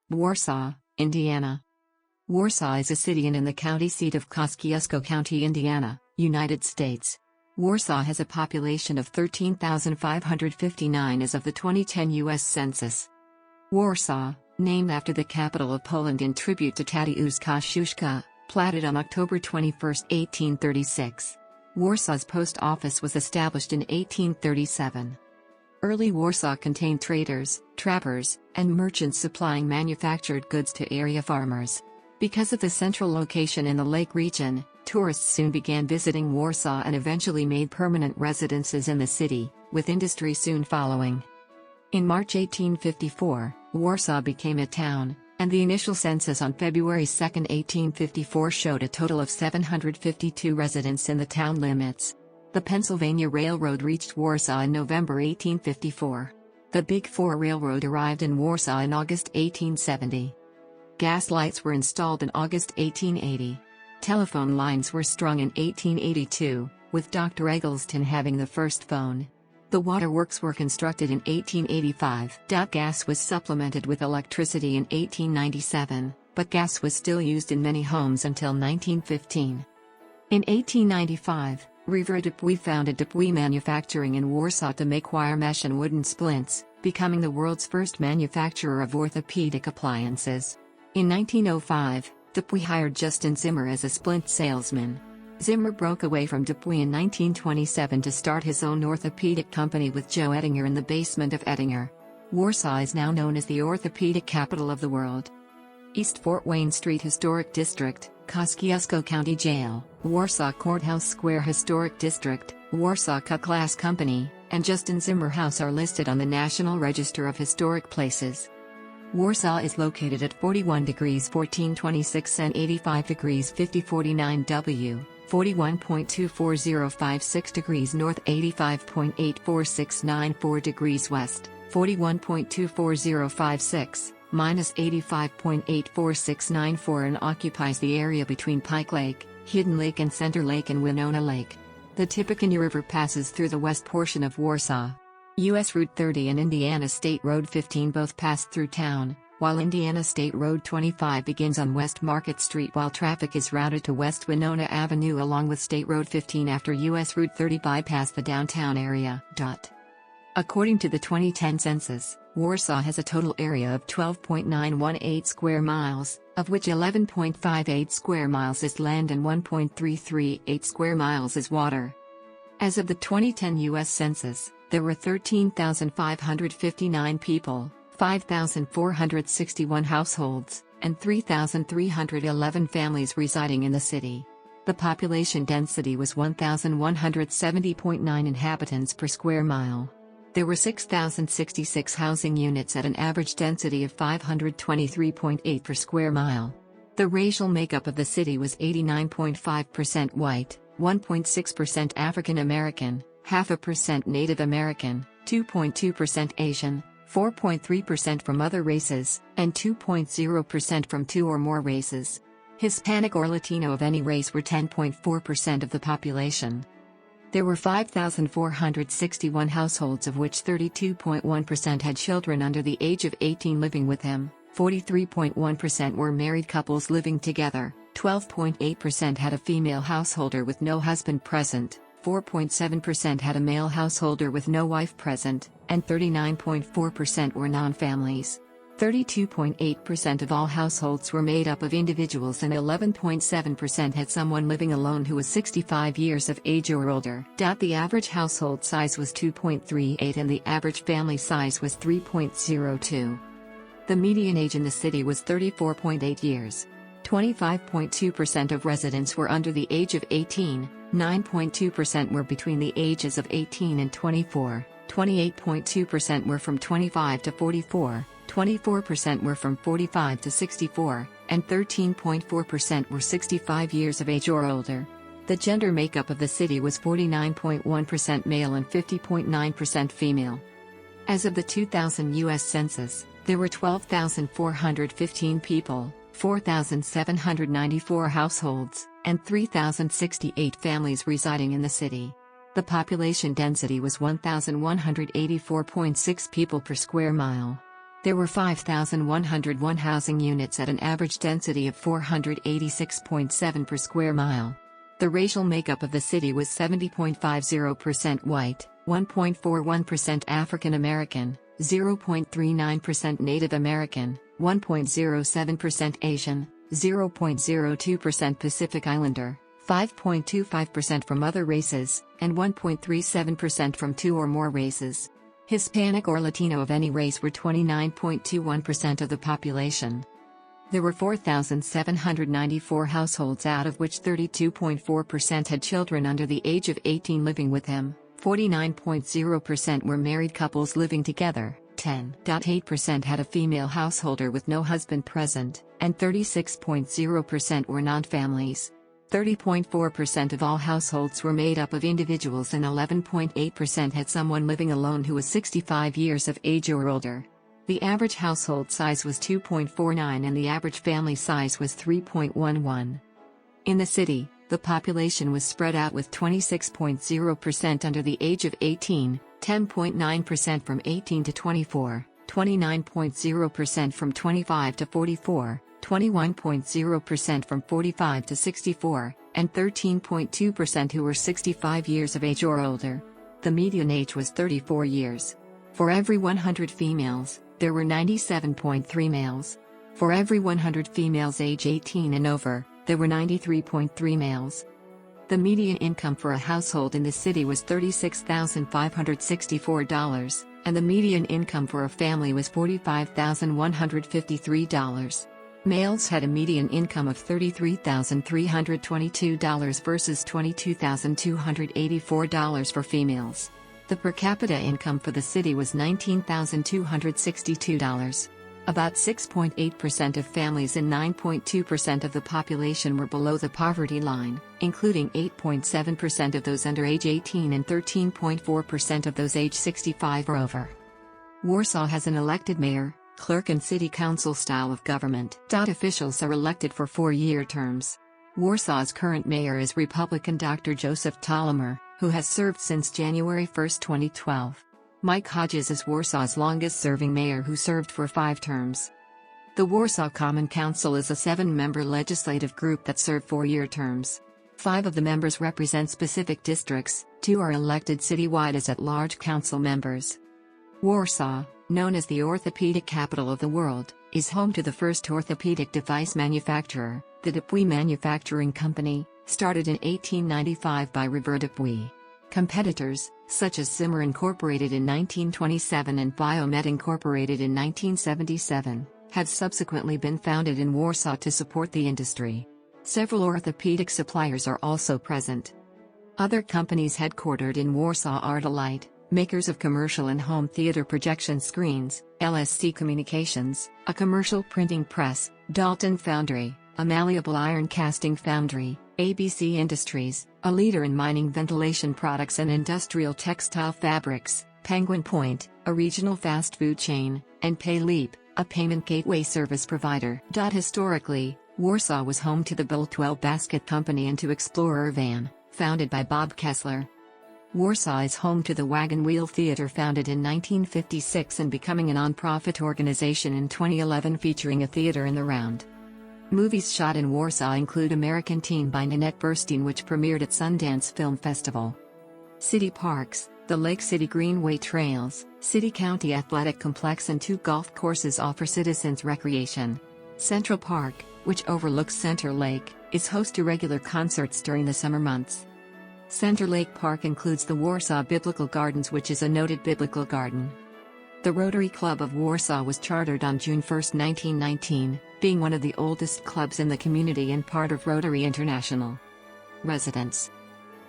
Warsaw, Indiana. Warsaw is a city and in the county seat of Kosciusko County, Indiana, United States. Warsaw has a population of 13,559 as of the 2010 U.S. Census. Warsaw, named after the capital of Poland in tribute to Tadeusz Kosciuszko, platted on October 21, 1836. Warsaw's post office was established in 1837. Early Warsaw contained traders, trappers, and merchants supplying manufactured goods to area farmers. Because of the central location in the lake region, tourists soon began visiting Warsaw and eventually made permanent residences in the city, with industry soon following. In March 1854, Warsaw became a town, and the initial census on February 2, 1854 showed a total of 752 residents in the town limits. The Pennsylvania Railroad reached Warsaw in November 1854. The Big Four Railroad arrived in Warsaw in August 1870. Gas lights were installed in August 1880. Telephone lines were strung in 1882, with Dr. Eggleston having the first phone. The waterworks were constructed in 1885. Gas was supplemented with electricity in 1897, but gas was still used in many homes until 1915. In 1895, Revere Dupuy founded Dupuy Manufacturing in Warsaw to make wire mesh and wooden splints, becoming the world's first manufacturer of orthopedic appliances. In 1905, Dupuy hired Justin Zimmer as a splint salesman. Zimmer broke away from Dupuy in 1927 to start his own orthopedic company with Joe Ettinger in the basement of Ettinger. Warsaw is now known as the orthopedic capital of the world. East Fort Wayne Street Historic District, Kosciusko County Jail, Warsaw Courthouse Square Historic District, Warsaw Glass Company, and Justin Zimmer House are listed on the National Register of Historic Places. Warsaw is located at 41 degrees 1426 and 85 degrees 5049 W, 41.24056 degrees north, 85.84694 degrees west, 41.24056, minus 85.84694 and occupies the area between Pike Lake, Hidden Lake and Center Lake and Winona Lake. The Tippecanoe River passes through the west portion of Warsaw. U.S. Route 30 and Indiana State Road 15 both pass through town, while Indiana State Road 25 begins on West Market Street while traffic is routed to West Winona Avenue along with State Road 15 after U.S. Route 30 bypass the downtown area. According to the 2010 census, Warsaw has a total area of 12.918 square miles, of which 11.58 square miles is land and 1.338 square miles is water. As of the 2010 U.S. Census, there were 13,559 people, 5,461 households, and 3,311 families residing in the city. The population density was 1,170.9 inhabitants per square mile. There were 6,066 housing units at an average density of 523.8 per square mile. The racial makeup of the city was 89.5% white, 1.6% African American, 0.5% Native American, 2.2% Asian, 4.3% from other races, and 2.0% from two or more races. Hispanic or Latino of any race were 10.4% of the population. There were 5,461 households of which 32.1% had children under the age of 18 living with them, 43.1% were married couples living together, 12.8% had a female householder with no husband present, 4.7% had a male householder with no wife present, and 39.4% were non-families. 32.8% of all households were made up of individuals and 11.7% had someone living alone who was 65 years of age or older. The average household size was 2.38 and the average family size was 3.02. The median age in the city was 34.8 years. 25.2% of residents were under the age of 18, 9.2% were between the ages of 18 and 24, 28.2% were from 25 to 44, 24% were from 45 to 64, and 13.4% were 65 years of age or older. The gender makeup of the city was 49.1% male and 50.9% female. As of the 2000 U.S. Census, there were 12,415 people, 4,794 households, and 3,068 families residing in the city. The population density was 1,184.6 people per square mile. There were 5,101 housing units at an average density of 486.7 per square mile. The racial makeup of the city was 70.50% white, 1.41% African American, 0.39% Native American, 1.07% Asian, 0.02% Pacific Islander, 5.25% from other races, and 1.37% from two or more races. Hispanic or Latino of any race were 29.21% of the population. There were 4,794 households, out of which 32.4% had children under the age of 18 living with them, 49.0% were married couples living together, 10.8% had a female householder with no husband present, and 36.0% were non-families. 30.4% of all households were made up of individuals, and 11.8% had someone living alone who was 65 years of age or older. The average household size was 2.49 and the average family size was 3.11. In the city, the population was spread out, with 26.0% under the age of 18, 10.9% from 18 to 24, 29.0% from 25 to 44, 21.0% from 45 to 64, and 13.2% who were 65 years of age or older. The median age was 34 years. For every 100 females, there were 97.3 males. For every 100 females age 18 and over, there were 93.3 males. The median income for a household in the city was $36,564, and the median income for a family was $45,153. Males had a median income of $33,322 versus $22,284 for females. The per capita income for the city was $19,262. About 6.8% of families and 9.2% of the population were below the poverty line, including 8.7% of those under age 18 and 13.4% of those age 65 or over. Warsaw has an elected mayor, clerk and city council style of government. Officials are elected for 4-year terms. Warsaw's current mayor is Republican Dr. Joseph Tolomer, who has served since January 1, 2012. Mike Hodges is Warsaw's longest-serving mayor, who served for 5 terms. The Warsaw Common Council is a 7-member legislative group that serve 4-year terms. 5 of the members represent specific districts, 2 are elected citywide as at-large council members. Warsaw, known as the orthopedic capital of the world, is home to the first orthopedic device manufacturer, the Dupuy Manufacturing Company, started in 1895 by Robert Dupuy. Competitors, such as Zimmer Incorporated in 1927 and Biomed Incorporated in 1977, have subsequently been founded in Warsaw to support the industry. Several orthopedic suppliers are also present. Other companies headquartered in Warsaw are Delight, makers of commercial and home theater projection screens, LSC Communications, a commercial printing press, Dalton Foundry, a malleable iron casting foundry, ABC Industries, a leader in mining ventilation products and industrial textile fabrics, Penguin Point, a regional fast food chain, and PayLeap, a payment gateway service provider. Historically, Warsaw was home to the Biltwell Basket Company and to Explorer Van, founded by Bob Kessler. Warsaw is home to the Wagon Wheel Theater, founded in 1956 and becoming a non-profit organization in 2011, featuring a theater in the round. Movies shot in Warsaw include American Teen by Nanette Burstein, which premiered at Sundance Film Festival. City parks, the Lake City Greenway Trails, City County Athletic Complex and 2 golf courses offer citizens recreation. Central Park, which overlooks Center Lake, is host to regular concerts during the summer months. Center Lake Park includes the Warsaw Biblical Gardens, which is a noted biblical garden. The Rotary Club of Warsaw was chartered on June 1, 1919, being one of the oldest clubs in the community and part of Rotary International. Residents.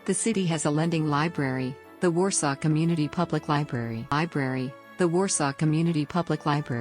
The city has a lending library, the Warsaw Community Public Library. The Warsaw Community Public Library.